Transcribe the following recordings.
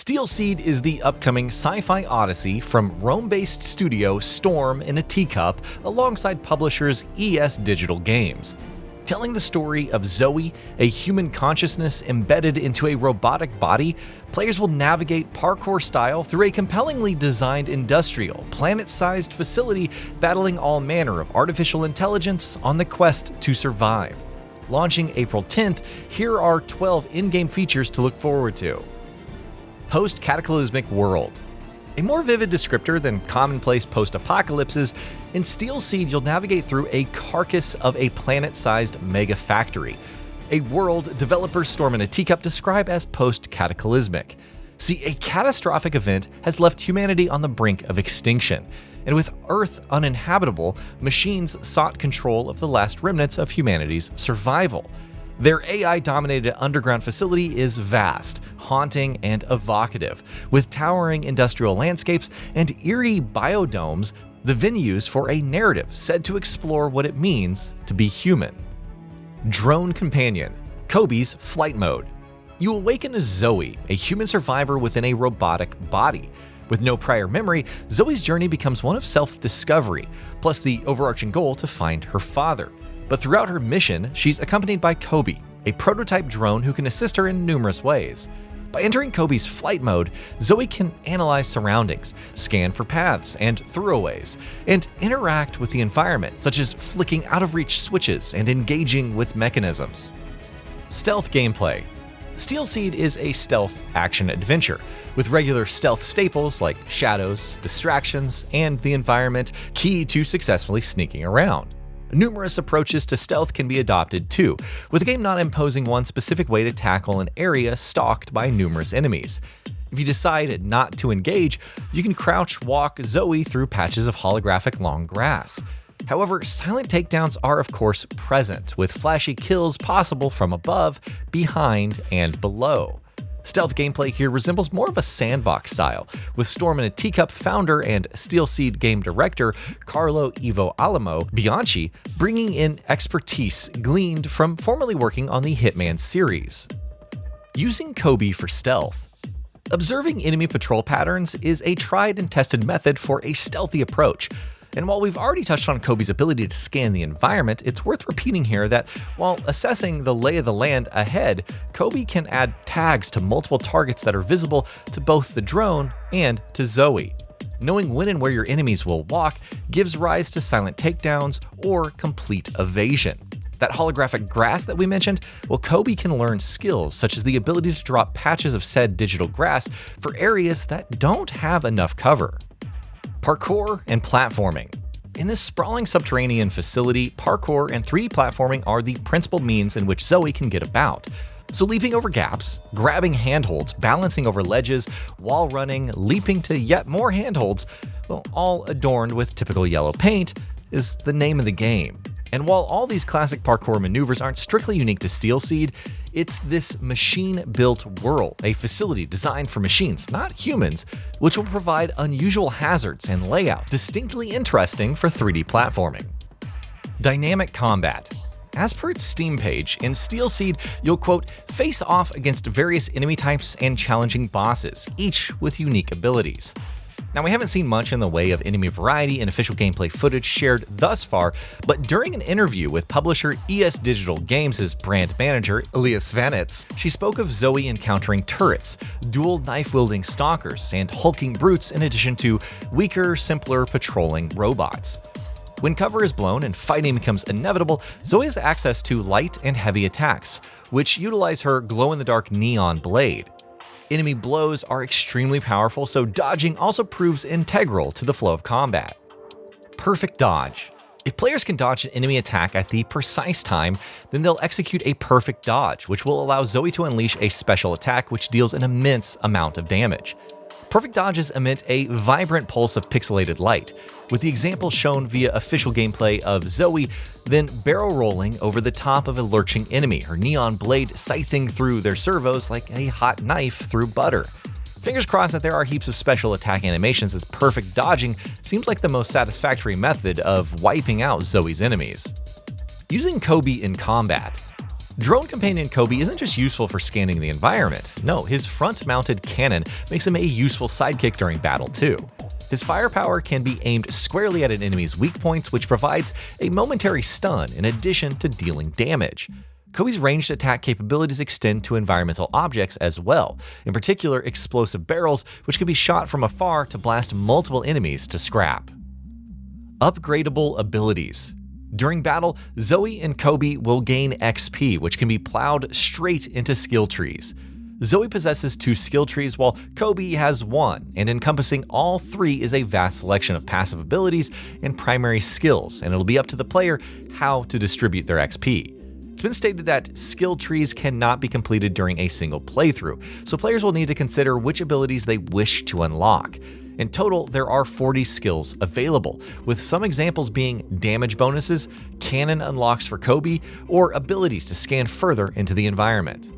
Steelseed is the upcoming sci-fi odyssey from Rome-based studio Storm in a Teacup alongside publishers ES Digital Games. Telling the story of Zoe, a human consciousness embedded into a robotic body, players will navigate parkour style through a compellingly designed industrial, planet-sized facility battling all manner of artificial intelligence on the quest to survive. Launching April 10th, here are 12 in-game features to look forward to. Post-cataclysmic world. A more vivid descriptor than commonplace post-apocalypses, in Steelseed you'll navigate through a carcass of a planet-sized mega factory, a world developers Storm in a Teacup describe as post-cataclysmic. See, a catastrophic event has left humanity on the brink of extinction, and with Earth uninhabitable, machines sought control of the last remnants of humanity's survival. Their AI-dominated underground facility is vast, haunting, and evocative, with towering industrial landscapes and eerie biodomes, the venues for a narrative said to explore what it means to be human. Drone Companion, Kobe's Flight Mode. You awaken as Zoe, a human survivor within a robotic body. With no prior memory, Zoe's journey becomes one of self-discovery, plus the overarching goal to find her father. But throughout her mission, she's accompanied by Kobe, a prototype drone who can assist her in numerous ways. By entering Kobe's flight mode, Zoe can analyze surroundings, scan for paths and throwaways, and interact with the environment, such as flicking out-of-reach switches and engaging with mechanisms. Stealth gameplay. Steelseed is a stealth action-adventure, with regular stealth staples like shadows, distractions, and the environment key to successfully sneaking around. Numerous approaches to stealth can be adopted too, with the game not imposing one specific way to tackle an area stalked by numerous enemies. If you decide not to engage, you can crouch walk Zoe through patches of holographic long grass. However, silent takedowns are of course present, with flashy kills possible from above, behind, and below. Stealth gameplay here resembles more of a sandbox style, with Storm in a Teacup founder and Steelseed game director Carlo Ivo Alamo Bianchi bringing in expertise gleaned from formerly working on the Hitman series. Using Kobe for stealth. Observing enemy patrol patterns is a tried and tested method for a stealthy approach. And while we've already touched on Kobe's ability to scan the environment, it's worth repeating here that while assessing the lay of the land ahead, Kobe can add tags to multiple targets that are visible to both the drone and to Zoe. Knowing when and where your enemies will walk gives rise to silent takedowns or complete evasion. That holographic grass that we mentioned, well, Kobe can learn skills such as the ability to drop patches of said digital grass for areas that don't have enough cover. Parkour and platforming. In this sprawling subterranean facility, parkour and 3D platforming are the principal means in which Zoe can get about. So leaping over gaps, grabbing handholds, balancing over ledges, wall running, leaping to yet more handholds, well, all adorned with typical yellow paint, is the name of the game. And while all these classic parkour maneuvers aren't strictly unique to Steelseed, it's this machine-built world, a facility designed for machines, not humans, which will provide unusual hazards and layouts distinctly interesting for 3D platforming. Dynamic combat. As per its Steam page, in Steelseed, you'll, quote, face off against various enemy types and challenging bosses, each with unique abilities. Now, we haven't seen much in the way of enemy variety and official gameplay footage shared thus far, but during an interview with publisher ES Digital Games' brand manager, Elias Vanitz, she spoke of Zoe encountering turrets, dual knife-wielding stalkers, and hulking brutes in addition to weaker, simpler patrolling robots. When cover is blown and fighting becomes inevitable, Zoe has access to light and heavy attacks, which utilize her glow-in-the-dark neon blade. Enemy blows are extremely powerful, so dodging also proves integral to the flow of combat. Perfect dodge. If players can dodge an enemy attack at the precise time, then they'll execute a perfect dodge, which will allow Zoe to unleash a special attack which deals an immense amount of damage. Perfect dodges emit a vibrant pulse of pixelated light, with the example shown via official gameplay of Zoe then barrel rolling over the top of a lurching enemy, her neon blade scything through their servos like a hot knife through butter. Fingers crossed that there are heaps of special attack animations, as perfect dodging seems like the most satisfactory method of wiping out Zoe's enemies. Using Kobe in combat. Drone companion Kobe isn't just useful for scanning the environment. No, his front-mounted cannon makes him a useful sidekick during battle too. His firepower can be aimed squarely at an enemy's weak points, which provides a momentary stun in addition to dealing damage. Kobe's ranged attack capabilities extend to environmental objects as well, in particular explosive barrels, which can be shot from afar to blast multiple enemies to scrap. Upgradable abilities. During battle, Zoe and Kobe will gain XP, which can be plowed straight into skill trees. Zoe possesses 2 skill trees while Kobe has 1, and encompassing all 3 is a vast selection of passive abilities and primary skills, and it'll be up to the player how to distribute their XP. It's been stated that skill trees cannot be completed during a single playthrough, so players will need to consider which abilities they wish to unlock. In total, there are 40 skills available, with some examples being damage bonuses, cannon unlocks for Kobe, or abilities to scan further into the environment.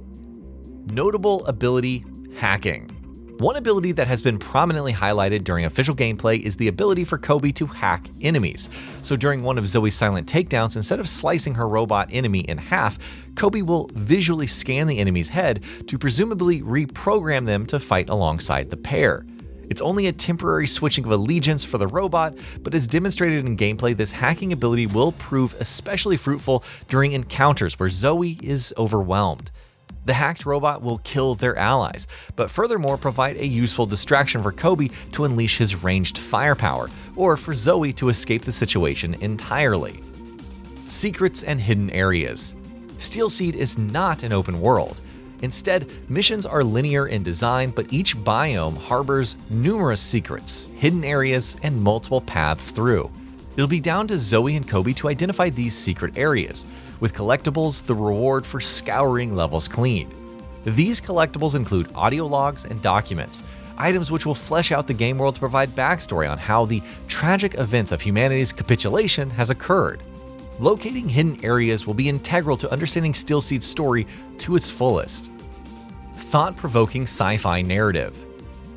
Notable ability: hacking. One ability that has been prominently highlighted during official gameplay is the ability for Kobe to hack enemies. So during one of Zoe's silent takedowns, instead of slicing her robot enemy in half, Kobe will visually scan the enemy's head to presumably reprogram them to fight alongside the pair. It's only a temporary switching of allegiance for the robot, but as demonstrated in gameplay, this hacking ability will prove especially fruitful during encounters where Zoe is overwhelmed. The hacked robot will kill their allies, but furthermore provide a useful distraction for Kobe to unleash his ranged firepower, or for Zoe to escape the situation entirely. Secrets and hidden areas. Steel Seed is not an open world. Instead, missions are linear in design, but each biome harbors numerous secrets, hidden areas, and multiple paths through. It'll be down to Zoe and Kobe to identify these secret areas, with collectibles the reward for scouring levels clean. These collectibles include audio logs and documents, items which will flesh out the game world to provide backstory on how the tragic events of humanity's capitulation has occurred. Locating hidden areas will be integral to understanding Steel Seed's story to its fullest. Thought-provoking sci-fi narrative.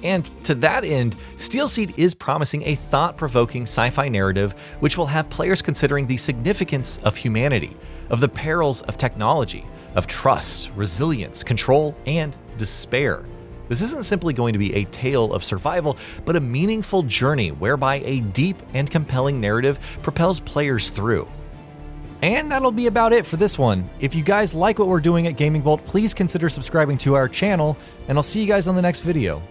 And to that end, Steel Seed is promising a thought-provoking sci-fi narrative which will have players considering the significance of humanity, of the perils of technology, of trust, resilience, control, and despair. This isn't simply going to be a tale of survival, but a meaningful journey whereby a deep and compelling narrative propels players through. And that'll be about it for this one. If you guys like what we're doing at Gaming Bolt, please consider subscribing to our channel, and I'll see you guys on the next video.